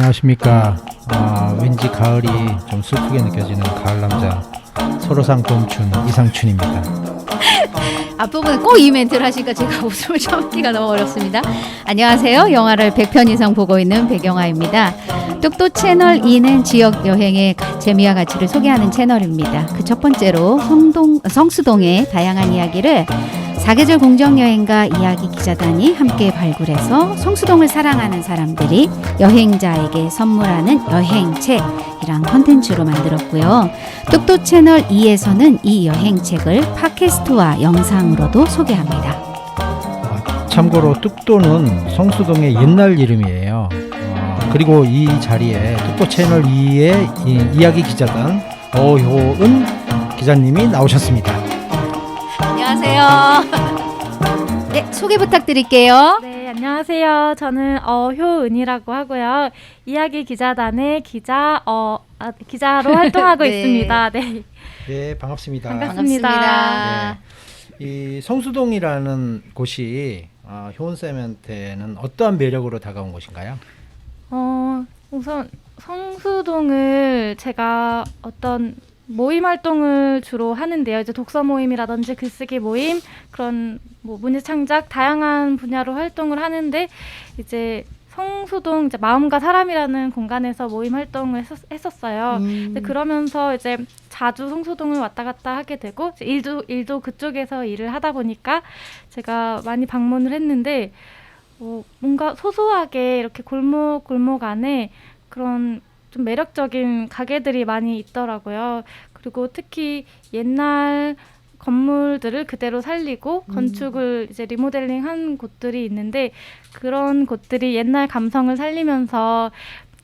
안녕하십니까. 왠지 가을이 좀 슬프게 느껴지는 가을 남자 서로상 봄춘 이상춘입니다. 앞부분에 꼭 이 멘트를 하시니까 제가 웃음을 참기가 너무 어렵습니다. 안녕하세요. 영화를 100편 이상 보고 있는 백영아입니다. 뚝뚝 채널 2는 지역 여행의 재미와 가치를 소개하는 채널입니다. 그 첫 번째로 성수동의 다양한 이야기를 사계절 공정여행가 이야기 기자단이 함께 발굴해서 성수동을 사랑하는 사람들이 여행자에게 선물하는 여행책이란 콘텐츠로 만들었고요. 뚝뚝 채널 2에서는 이 여행책을 팟캐스트와 영상으로도 소개합니다. 참고로 뚝도는 성수동의 옛날 이름이에요. 그리고 이 자리에 뚝도 채널 2의 이야기 기자단 어효은 기자님이 나오셨습니다. 안녕하세요. 네, 소개 부탁드릴게요. 네, 안녕하세요. 저는 어효은이라고 하고요. 이야기 기자단의 기자로 활동하고 네. 있습니다. 네. 네, 반갑습니다. 반갑습니다. 네, 이 성수동이라는 곳이 효은 쌤한테는 어떠한 매력으로 다가온 곳인가요? 우선 성수동을 제가 어떤 모임 활동을 주로 하는데요. 이제 독서 모임이라든지 글쓰기 모임, 그런 문예창작 다양한 분야로 활동을 하는데, 이제 성수동 이제 마음과 사람이라는 공간에서 모임 활동을 했었어요. 근데 그러면서 이제 자주 성수동을 왔다 갔다 하게 되고, 이제 일도 그쪽에서 일을 하다 보니까 제가 많이 방문을 했는데, 뭔가 소소하게 이렇게 골목 안에 그런 좀 매력적인 가게들이 많이 있더라고요. 그리고 특히 옛날 건물들을 그대로 살리고 건축을 이제 리모델링한 곳들이 있는데, 그런 곳들이 옛날 감성을 살리면서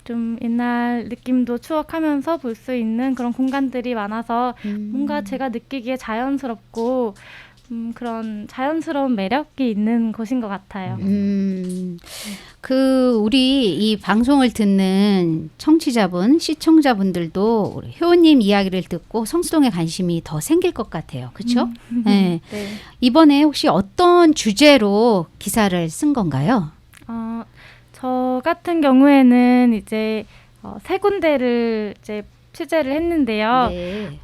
좀 옛날 느낌도 추억하면서 볼 수 있는 그런 공간들이 많아서 뭔가 제가 느끼기에 자연스럽고 그런 자연스러운 매력이 있는 곳인 것 같아요. 우리 이 방송을 듣는 청취자분, 시청자분들도 우리 효은님 이야기를 듣고 성수동에 관심이 더 생길 것 같아요. 그렇죠? 네. 네. 이번에 혹시 어떤 주제로 기사를 쓴 건가요? 저 같은 경우에는 이제 세 군데를 이제 취재를 했는데요. 네.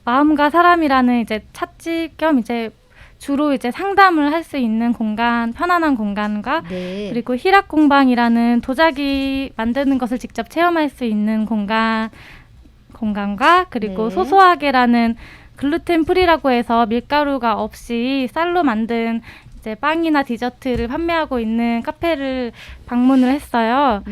마음과 사람이라는 이제 찻집 겸 이제 주로 이제 상담을 할 수 있는 공간, 편안한 공간과 네. 그리고 희락공방이라는 도자기 만드는 것을 직접 체험할 수 있는 공간과 그리고 네. 소소하게라는 글루텐 프리라고 해서 밀가루가 없이 쌀로 만든 이제 빵이나 디저트를 판매하고 있는 카페를 방문을 했어요.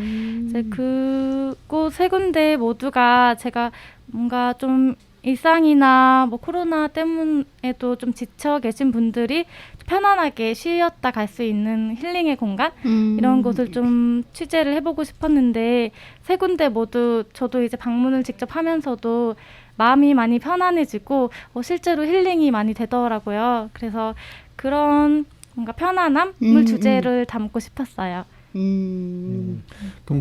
이제 그곳 세 군데 모두가 제가 뭔가 좀 일상이나 코로나 때문에도 좀 지쳐 계신 분들이 편안하게 쉬었다 갈 수 있는 힐링의 공간, 이런 곳을 좀 취재를 해보고 싶었는데, 세 군데 모두 저도 이제 방문을 직접 하면서도 마음이 많이 편안해지고 실제로 힐링이 많이 되더라고요. 그래서 그런 뭔가 편안함을 주제를 담고 싶었어요. 그럼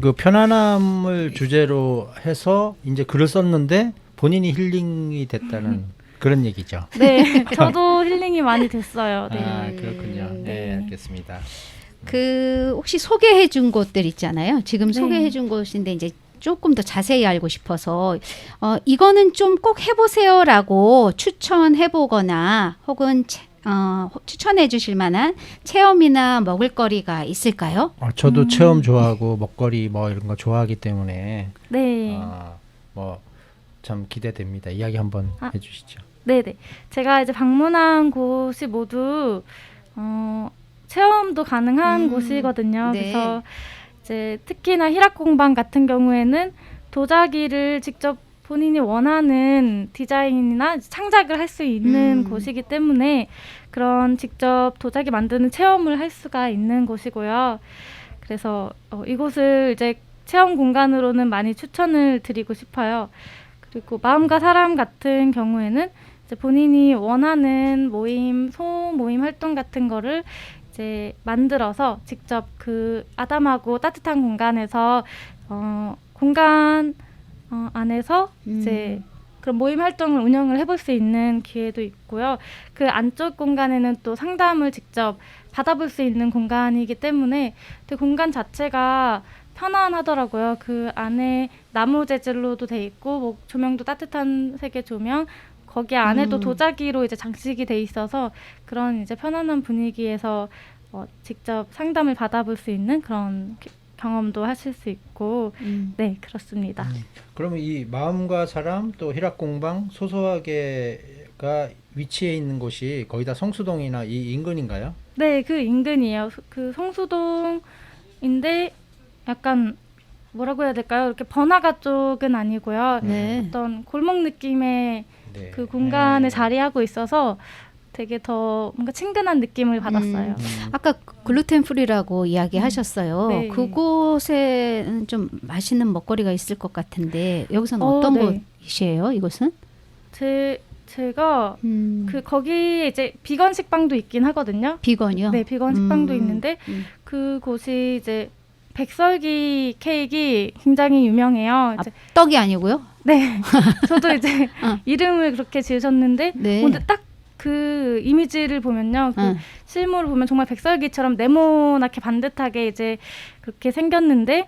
그 편안함을 주제로 해서 이제 글을 썼는데 본인이 힐링이 됐다는 그런 얘기죠. 네, 저도 힐링이 많이 됐어요. 아, 네. 그렇군요. 네, 알겠습니다. 혹시 소개해 준 곳들 있잖아요. 지금 네. 소개해 준 곳인데 이제 조금 더 자세히 알고 싶어서 이거는 좀 꼭 해보세요라고 추천해보거나 혹은 추천해 주실 만한 체험이나 먹을거리가 있을까요? 저도 체험 좋아하고 먹거리 이런 거 좋아하기 때문에 네. 참 기대됩니다. 이야기 한번 해주시죠. 네네. 제가 이제 방문한 곳이 모두 체험도 가능한 곳이거든요. 네. 그래서 이제 특히나 희락공방 같은 경우에는 도자기를 직접 본인이 원하는 디자인이나 창작을 할 수 있는 곳이기 때문에 그런 직접 도자기 만드는 체험을 할 수가 있는 곳이고요. 그래서 이곳을 이제 체험 공간으로는 많이 추천을 드리고 싶어요. 그리고 마음과 사람 같은 경우에는 이제 본인이 원하는 소모임 활동 같은 거를 이제 만들어서 직접 그 아담하고 따뜻한 공간에서 공간 안에서 이제 그런 모임 활동을 운영을 해볼 수 있는 기회도 있고요. 그 안쪽 공간에는 또 상담을 직접 받아볼 수 있는 공간이기 때문에 그 공간 자체가 편안하더라고요. 그 안에 나무 재질로도 돼 있고 뭐 조명도 따뜻한 색의 조명, 거기 안에도 도자기로 이제 장식이 돼 있어서 그런 이제 편안한 분위기에서 직접 상담을 받아볼 수 있는 그런 경험도 하실 수 있고 네, 그렇습니다. 그러면 이 마음과 사람 또 희락공방 소소하게가 위치해 있는 곳이 거의 다 성수동이나 이 인근인가요? 네, 그 인근이에요. 그 성수동인데 약간 뭐라고 해야 될까요? 이렇게 번화가 쪽은 아니고요. 네. 어떤 골목 느낌의 네. 그 공간에 자리하고 있어서 되게 더 뭔가 친근한 느낌을 받았어요. 아까 글루텐 프리라고 이야기하셨어요. 네. 그곳에는 좀 맛있는 먹거리가 있을 것 같은데 여기서는 어떤 네. 곳이에요? 이곳은? 제가 음. 그 거기에 이제 비건 식빵도 있긴 하거든요. 비건이요? 네, 비건 식빵도 음. 있는데 그곳이 이제 백설기 케이크 굉장히 유명해요. 이제 떡이 아니고요? 네, 저도 이제 이름을 그렇게 지으셨는데 네. 근데 딱 그 이미지를 보면요, 그 실물을 보면 정말 백설기처럼 네모나게 반듯하게 이제 그렇게 생겼는데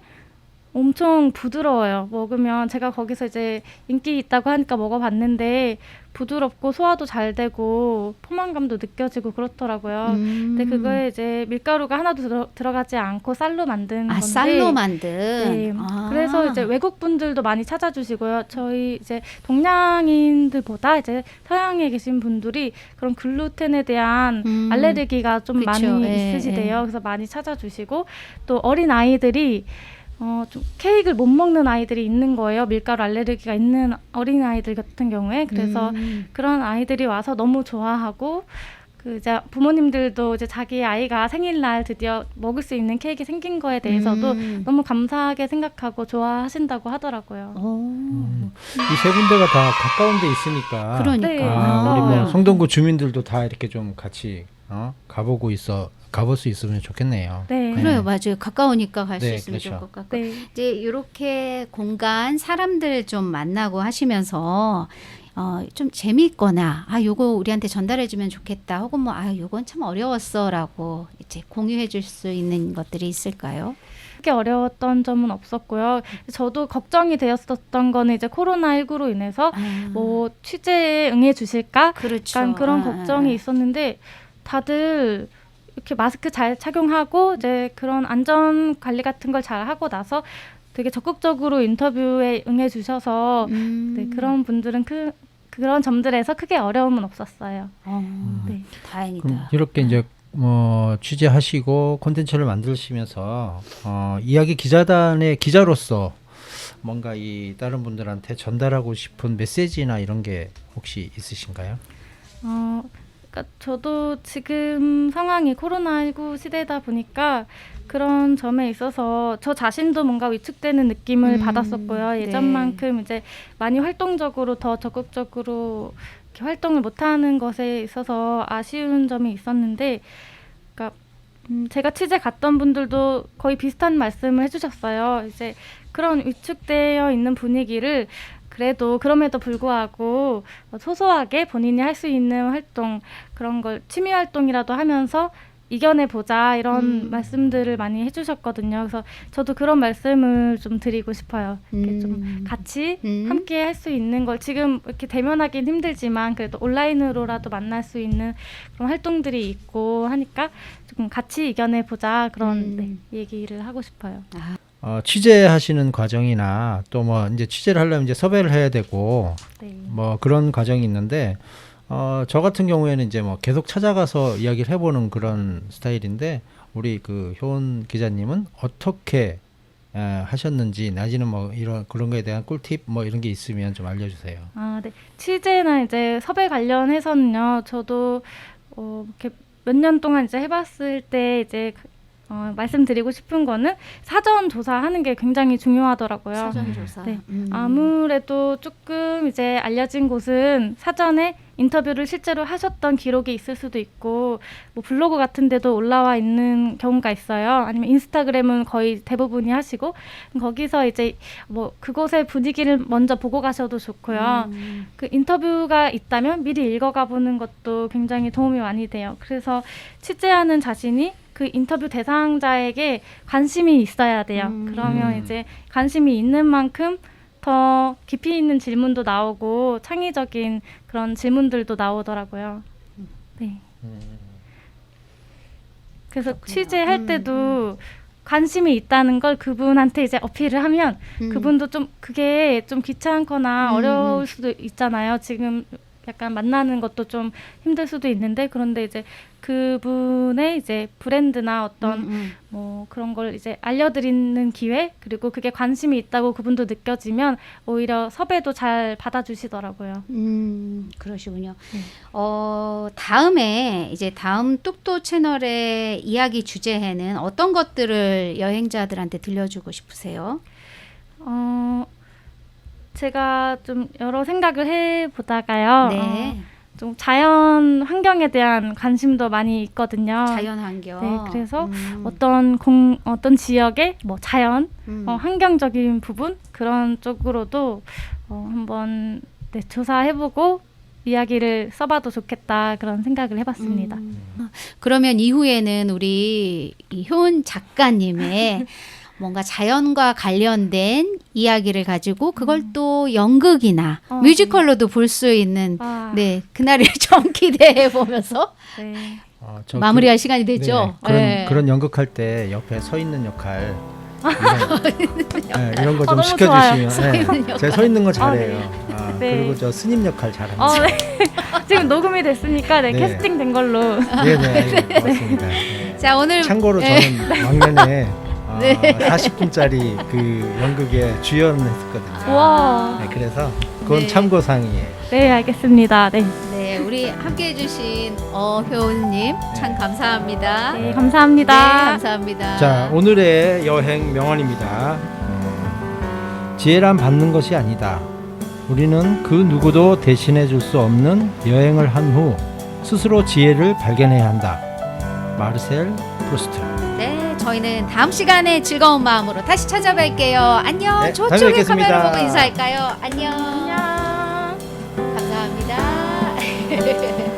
엄청 부드러워요. 먹으면 제가 거기서 이제 인기 있다고 하니까 먹어봤는데 부드럽고 소화도 잘 되고 포만감도 느껴지고 그렇더라고요. 근데 그거에 이제 밀가루가 하나도 들어가지 않고 쌀로 만든 건데. 쌀로 만든. 네. 그래서 이제 외국 분들도 많이 찾아주시고요. 저희 이제 동양인들보다 이제 서양에 계신 분들이 그런 글루텐에 대한 알레르기가 좀 그쵸. 많이 예, 있으시대요. 그래서 많이 찾아주시고 또 어린 아이들이 좀 케이크를 못 먹는 아이들이 있는 거예요. 밀가루 알레르기가 있는 어린 아이들 같은 경우에. 그래서 그런 아이들이 와서 너무 좋아하고 그 이제 부모님들도 이제 자기 아이가 생일날 드디어 먹을 수 있는 케이크 생긴 거에 대해서도 너무 감사하게 생각하고 좋아하신다고 하더라고요. 이 세 군데가 다 가까운 데 있으니까 그러니까. 네. 우리 뭐 가까워요. 성동구 주민들도 다 이렇게 좀 같이 가볼 수 있으면 좋겠네요. 네. 그래요, 맞아요. 가까우니까 갈 수 네, 있으면 좋을 그렇죠. 것 같고. 네. 이제 이렇게 공간 사람들 좀 만나고 하시면서 좀 재미있거나 요거 우리한테 전달해주면 좋겠다. 혹은 뭐 요건 참 어려웠어라고 이제 공유해줄 수 있는 것들이 있을까요? 크게 어려웠던 점은 없었고요. 저도 걱정이 되었었던 거는 이제 코로나19로 인해서 뭐 취재에 응해 주실까? 그렇죠. 약간 그런 걱정이 있었는데 다들 이렇게 마스크 잘 착용하고 이제 그런 안전 관리 같은 걸 잘 하고 나서 되게 적극적으로 인터뷰에 응해 주셔서 네, 그런 분들은 그런 점들에서 크게 어려움은 없었어요. 네. 다행이다. 그럼 이렇게 이제 취재하시고 콘텐츠를 만드시면서 이야기 기자단의 기자로서 뭔가 이 다른 분들한테 전달하고 싶은 메시지나 이런 게 혹시 있으신가요? 그러니까 저도 지금 상황이 코로나19 시대다 보니까 그런 점에 있어서 저 자신도 뭔가 위축되는 느낌을 받았었고요. 예전만큼 이제 많이 활동적으로 더 적극적으로 이렇게 활동을 못하는 것에 있어서 아쉬운 점이 있었는데, 그러니까 제가 취재 갔던 분들도 거의 비슷한 말씀을 해주셨어요. 이제 그런 위축되어 있는 분위기를 그래도 그럼에도 불구하고 소소하게 본인이 할 수 있는 활동, 그런 걸 취미 활동이라도 하면서 이겨내보자 이런 말씀들을 많이 해주셨거든요. 그래서 저도 그런 말씀을 좀 드리고 싶어요. 이렇게 좀 같이 함께 할 수 있는 걸 지금 이렇게 대면하기는 힘들지만 그래도 온라인으로라도 만날 수 있는 그런 활동들이 있고 하니까 조금 같이 이겨내보자 그런 얘기를 하고 싶어요. 취재하시는 과정이나 또 뭐 이제 취재를 하려면 이제 섭외를 해야 되고 네. 뭐 그런 과정이 있는데 저 같은 경우에는 이제 뭐 계속 찾아가서 이야기를 해보는 그런 스타일인데 우리 그 효은 기자님은 어떻게 하셨는지 내지는 뭐 이런 그런 거에 대한 꿀팁 뭐 이런 게 있으면 좀 알려주세요. 네. 취재나 이제 섭외 관련해서는요. 저도 이렇게 몇 년 동안 이제 해봤을 때 이제 말씀드리고 싶은 거는 사전 조사하는 게 굉장히 중요하더라고요. 사전 조사. 네. 아무래도 조금 이제 알려진 곳은 사전에 인터뷰를 실제로 하셨던 기록이 있을 수도 있고 뭐 블로그 같은 데도 올라와 있는 경우가 있어요. 아니면 인스타그램은 거의 대부분이 하시고 거기서 이제 뭐 그곳의 분위기를 먼저 보고 가셔도 좋고요. 그 인터뷰가 있다면 미리 읽어가 보는 것도 굉장히 도움이 많이 돼요. 그래서 취재하는 자신이 그 인터뷰 대상자에게 관심이 있어야 돼요. 그러면 이제 관심이 있는 만큼 더 깊이 있는 질문도 나오고 창의적인 그런 질문들도 나오더라고요. 네. 그래서 그렇군요. 취재할 때도 관심이 있다는 걸 그분한테 이제 어필을 하면 그분도 좀 그게 좀 귀찮거나 어려울 수도 있잖아요. 지금 약간 만나는 것도 좀 힘들 수도 있는데 그런데 이제 그분의 이제 브랜드나 어떤 뭐 그런 걸 이제 알려드리는 기회 그리고 그게 관심이 있다고 그분도 느껴지면 오히려 섭외도 잘 받아주시더라고요. 그러시군요. 다음에 이제 다음 뚝도 채널의 이야기 주제에는 어떤 것들을 여행자들한테 들려주고 싶으세요? 제가 좀 여러 생각을 해보다가요. 네. 좀 자연 환경에 대한 관심도 많이 있거든요. 자연 환경. 네, 그래서 어떤 지역의 뭐 자연, 환경적인 부분 그런 쪽으로도 한번 네, 조사해보고 이야기를 써봐도 좋겠다 그런 생각을 해봤습니다. 그러면 이후에는 우리 이 효은 작가님의 뭔가 자연과 관련된 이야기를 가지고 그걸 또 연극이나 뮤지컬로도 볼 수 있는 와. 네 그날을 좀 기대해 보면서 네. 마무리할 시간이 되죠. 네, 그런 연극할 때 옆에 서 있는 역할 이런 거 좀 너무 시켜주시면 서 있는 제가 서 있는 거 잘해요. 네. 그리고 저 스님 역할 잘합니다. 네. 지금 녹음이 됐으니까 네, 네. 캐스팅 된 걸로. 네네 맞습니다. 네. 자 오늘 참고로 네. 저는 왕년에 네. 40분짜리 그 연극에 주연했었거든요. 와. 네, 그래서 그건 네. 참고사항이에요. 네, 알겠습니다. 네. 네 우리 함께해 주신 효은님 참 감사합니다. 네, 감사합니다. 네, 감사합니다. 자 오늘의 여행 명언입니다. 지혜란 받는 것이 아니다. 우리는 그 누구도 대신해 줄 수 없는 여행을 한 후 스스로 지혜를 발견해야 한다. 마르셀 프루스트. 네, 저희는 다음 시간에 즐거운 마음으로 다시 찾아뵐게요. 안녕. 네, 다음에 저쪽에 뵙겠습니다. 카메라 보고 인사할까요? 안녕. 안녕. 감사합니다.